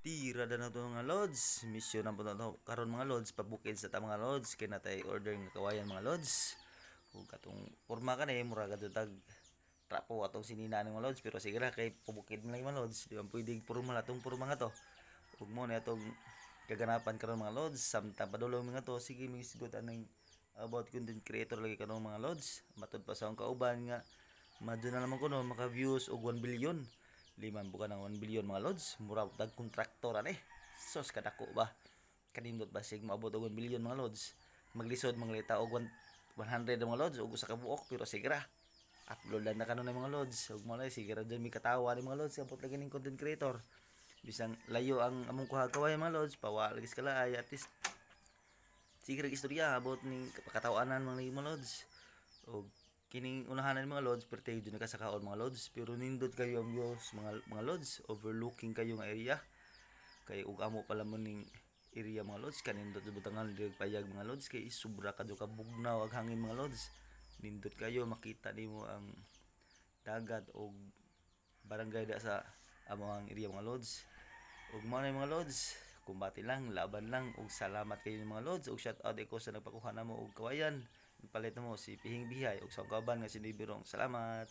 Tira na to mga lods. Mission na po na to karon mga lods, pabukid sa ta mga lods kay natay order nga kawayan mga lods. Ug katong porma ka ni mura ka tag trapo atong sinina ng mga lods, pero sige ra kay pabukid man lang mga lods. Di man pwedeng porma atong porma nga to. Ug mo na atong kaganapan karon mga lods, samtang padulong mga to sige misgot anang about content creator lagi kanong mga lods. Matud pa sa akong kauban nga madyo na naman kuno maka views og 1 billion. Liman buka ng 1 billion mga lods, mura tag kontraktor ani. Sos kadako ba? Kanindot ba sig maabot og 1 billion mga lods? Maglisod manglita og 100 mga lods ug usa ka buok, pero sigra. Upload lang na kanon mga lods. Ug mo lay sigra dyan mi katawa ni mga lods abot lagi ning content creator. Bisang layo ang among kuha kaway mga lods, pawala gis kala ay at least sigra istorya about ning pakatawanan mga lods. Og kining unahanan mga lods, pertay dyan nakasakaon mga lods, pero nindot kayo ang views mga lods, overlooking kayo nga area kay ug amo pala mo ning area mga lods, kanindot butangan direk payag mga lods kay sobra kadto ka bugnaw ag hangin mga lods. Nindot kayo makita nimo ang dagat og barangay da sa among area mga lods. Ug mao na mga lods, kumbati lang, laban lang, ug salamat kayo mga lods, ug shout out ko sa nagpakuha namo og kawayan. Palit mo si Pihing Bihay ug sa kaban nga si Nibirong. Salamat.